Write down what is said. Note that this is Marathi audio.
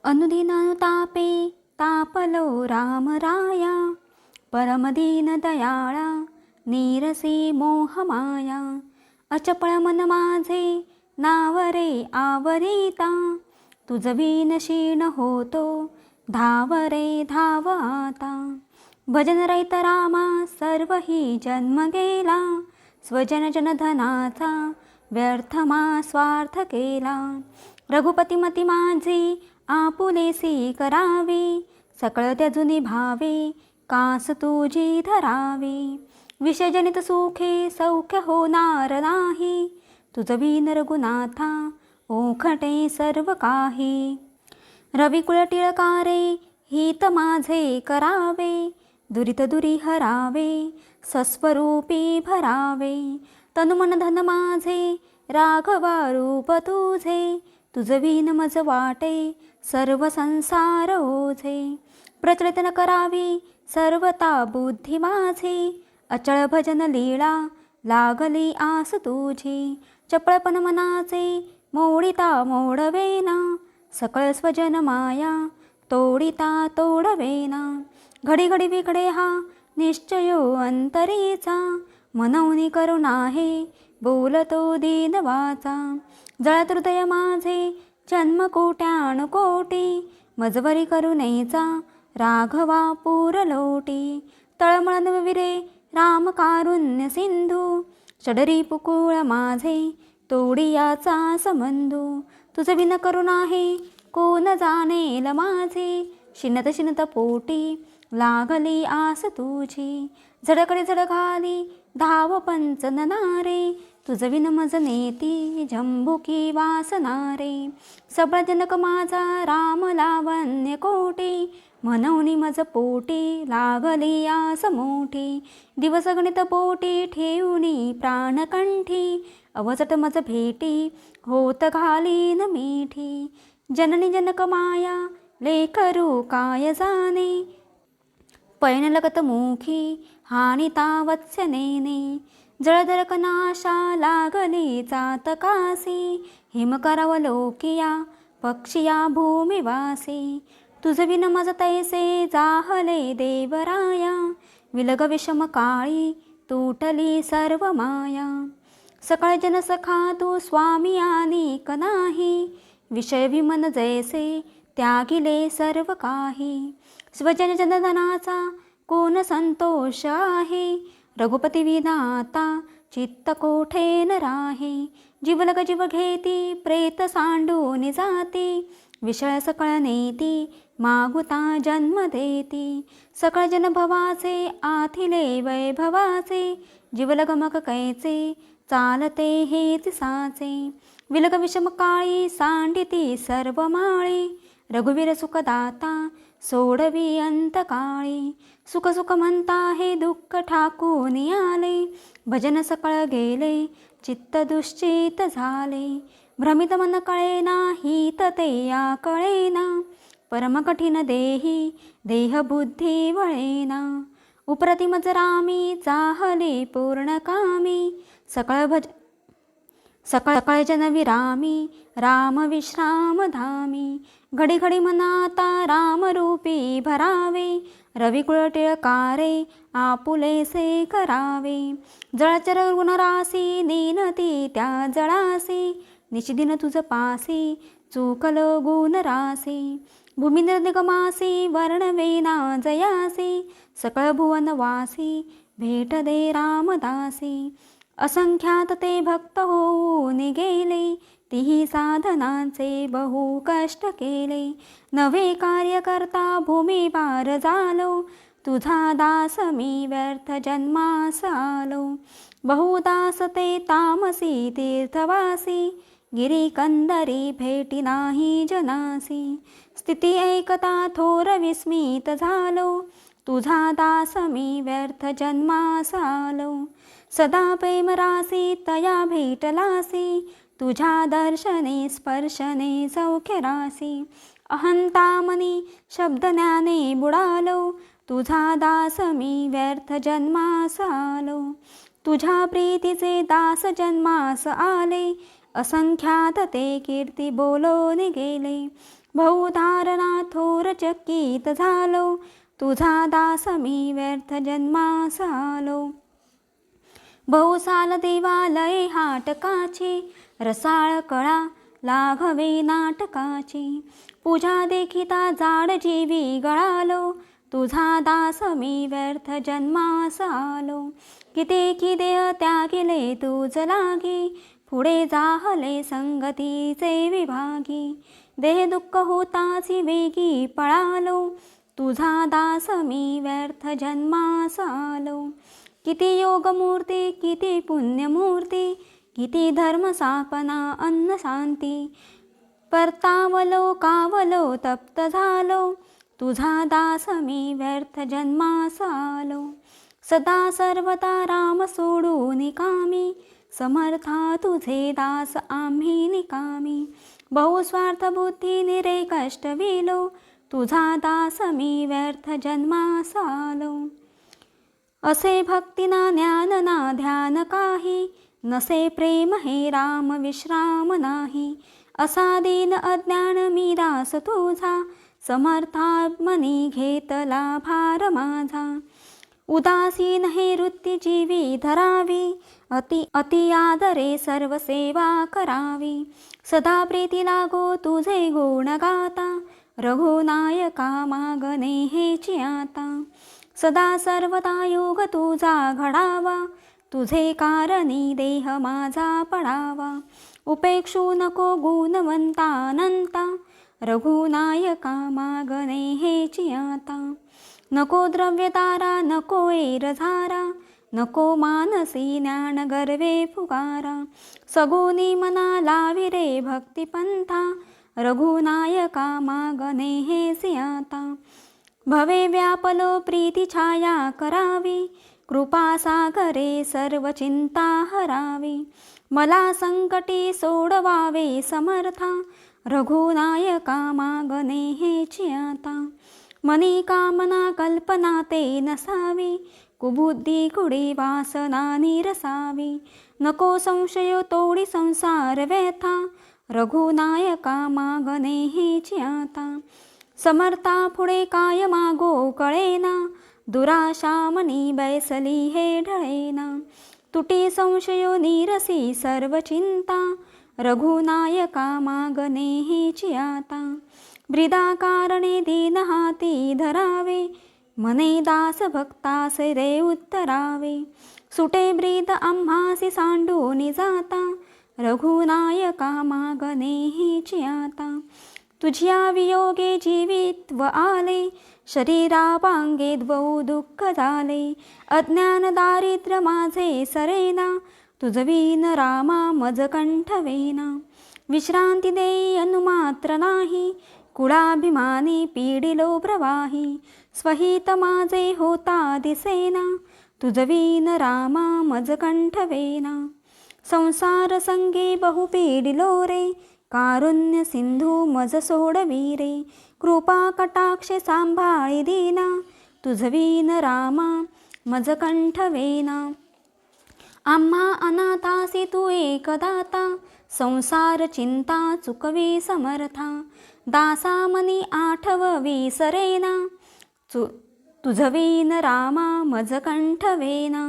अनुदिनतापे तापलो रामराया, परमदीन दयाळा नीरसी मोहमाया. अचपळ मन माझे नावरे आवरिता, तुझ विन क्षीण होतो धावरे धाव आता. भजन रहित रामा सर्वही जन्म गेला, स्वजन जनधनाचा व्यर्थमा स्वार्थ केला. रघुपतिमती माझी आपुलेसी करावी, सकळ त्याजुनी भावे कास तुझी धरावी. विषयजनित सुखे सौख्य होणार नाही, तुझ विन रघुनाथा ओखटे सर्व काही. रविकुळ टिळकारे हित माझे करावे, दुरित दुरी हरावे सस्वरूपी भरावे. तनुमन धन माझे राघवा रूप तुझे, तुझ विन मज वाटे सर्व संसार ओझे. प्रचलित न करावी सर्वता बुद्धी माझी, अचळ भजन लीळा लागली आस तुझी. चपळपण मनाचे मोडिता मोडवेना, सकळ स्वजन माया तोडिता तोडवेना. घडी घडी बिघडे हा निश्चयो अंतरीचा, मनवनी करुणा हे बोलतो दीन वाचा. जळत हृदय माझे जन्मकोट्यानुकोटी, मजवरी करुणेचा राघवा पुरलोटी. तळमळ विरे राम कारुण्य सिंधू, षडरी पुकुळ माझे तोडियाचा संबंधू. तुझ विन करुणा हे कोण जाणेल माझे, शिनत शिनत पोटी लागली आस तुझी. झडकडे झड घाली धाव पंचन नारे, तुझ विन मज नेती जंबुकी वासनारे. सबळ जनक माझा राम लावण्य कोटी, म्हणून मज पोटी लागली आस मोठी. दिवस गणित पोटी ठेवणी प्राणकंठी, अवचट मज भेटी होत घालीन मिठी. जननी जनक माया लेकरू काय जाणे, पैन लगत मुखी हानिता वत्स्यनेने. जळदरक नाशा लागली चातकासी, हिम करावलोकिया पक्षिया भूमिवासी. तुझ विन मज तैसे जाहले देवराया, विलग विषम काळी तुटली सर्व माया. सकळ जन सखा तू स्वामी अनेक नाही, विषय विमन जैसे त्यागिले सर्व काही. स्वजन जनधनाचा कोण संतोष आहे, रघुपती विधाता चित्त कोठे न राहे. जीवलग जीव घेती प्रेत सांडून जाती, विषय सकळ नेती मागुता जन्म देती. सकळ जन भवाचे आथिले वैभवाचे, जीवलग मग कैचे चालते हेच साचे. विलग विषम काळी सांडिती सर्व माळी, रघुवीर सुखदाता सोडवी अंतकाळी. सुख सुख म्हणता हे दुःख ठाकून आले, भजन सकळ गेले चित्त दुश्चित झाले. भ्रमित मन कळेना हित ते या कळेना, परम कठीण देही देह बुद्धी वळेना. उप्रतिम रामी चाहले पूर्ण कामी, सकळ जन विरामी राम विश्राम धामी. घडी घडी मनाता राम रूपी भरावे, रविकुळ टिळकारे आपुलेसे करावे. जळचर गुणरासी दीनती त्या जळासी, निशिदिन तुझ पासी चुकलो गुण रासी. भूमी निर्निगमासी वर्णवेना जयासी, सकळ भुवनवासी भेट दे रामदासी. असंख्यात ते भक्त होऊन गेले, तिही साधनांचे बहु कष्ट केले. नवे कार्य करता भूमी पार झालो, तुझा दास मी व्यर्थ जन्मास आलो. बहुदास ते तामसी तीर्थवासी, गिरी कंदरी भेटी नाही जनासी. स्थिती ऐकता थोर विस्मित झालो, तुझा दास मी व्यर्थ जन्मास आलो. सदा प्रेम रासी तया भेटलासी, तुझ्या दर्शने स्पर्शने सौख्य रासी. अहंता मनी शब्द ज्ञाने बुडालो, तुझा दास मी व्यर्थ जन्मास आलो. तुझ्या प्रीतीचे दास जन्मास आले, असंख्यात ते कीर्ती बोलून गेले. बहुधारणा थोर चकित झालो, तुझा दास मी व्यर्थ जन्मास आलो. बहुसाल देवालये हाटकाची, रसाळ कळा लाघवे नाटकाची. पूजा देखिता जाड जीवी गळालो, तुझा दास मी व्यर्थ जन्मास आलो. किती देह त्यागिले तुझ लागी, पुढे जाहले संगतीचे विभागी. देह दुःख होताची वेगी पळालो, तुझा दास मी व्यर्थ जन्मास आलो. किती योगमूर्ती किती पुण्यमूर्ती, किती धर्म सापना अन्न शांती. परतावलो कावलो तप्त झालो, तुझा दास मी व्यर्थ जन्मास आलो. सदा सर्वता राम सोडून कामी, समर्था तुझे दास आम्ही निकामी. बहुस्वार्थ बुद्धीने रे कष्ट विलो, तुझा दास मी व्यर्थ जन्मास आलो. असे भक्तीना ज्ञान ना ध्यान काही, नसे प्रेम हे राम विश्राम नाही. असा दीन अज्ञान मी दास तुझा, समर्था मनी घेतला भार माझा. उदासीन हे वृत्ती जीवी धरावी, अति आदरे सर्व सेवा करावी. सदा प्रीती लागो तुझे गुण गाता, रघुनायका मागणे हेची आता. सदा सर्वदा योग तुझा घडावा, तुझे कारणी देह माझा पडावा. उपेक्षू नको गुणवंतानंता, रघुनायका मागणे हेची आता. नको द्रव्यतारा नको एरझारा, नको मानसी ज्ञान गर्वे फुगारा. सगुनी मना लावी रे भक्तिपंथा, रघुनायका मागणे हेसी आता. भवे व्यापलो प्रीती छाया करावी, कृपा सागरे सर्व चिंता हरावी. मला संकटी सोडवावे समर्था, रघुनायका मागणे हेची आता. मनी कामना कल्पना ते नसावी, कुबुद्धी कुडी वासना निरसावी. नको संशय तोडी संसार व्यथा, रघुनायका मागणे हेची आता. समर्था पुढे काय मागो कळेना, दुराशा मनी बैसली हे ढळेना. तुटी संशयो निरसी सर्व चिंता, रघुनायका मागणे हेची आता. ब्रिदा कारणे दीन हाती धरावे, मने दास भक्तास रे उत्तरावे. सुटे ब्रीद आम्हासी सांडून जाता, रघुनायका मागणे हेची आता. तुझ्या वियोगे जीवित्व आले, शरीरापांगे द्वौ दुःख झाले. अज्ञान दारिद्र्य माझे सरेना, तुझविन रामा मज कंठवेना. विश्रांती देई अनुमात्र नाही, कुळाभिमानी पीडिलो प्रवाही. स्वहित माझे होता दिसेना, तुझविन रामा मज कंठवेना. संसार संगे बहु पीडिलो रे, कारुण्य सिंधू मज सोडवी रे. कृपा कटाक्ष सांभाळी दीना, तुझविन रामा मज कंठवेना. आम्हा अनाथासी तू एक दाता, संसार चिंता चुकवी समर्था. दासा मनी आठववी सरेना, तुझविन रामा मज कंठवेना.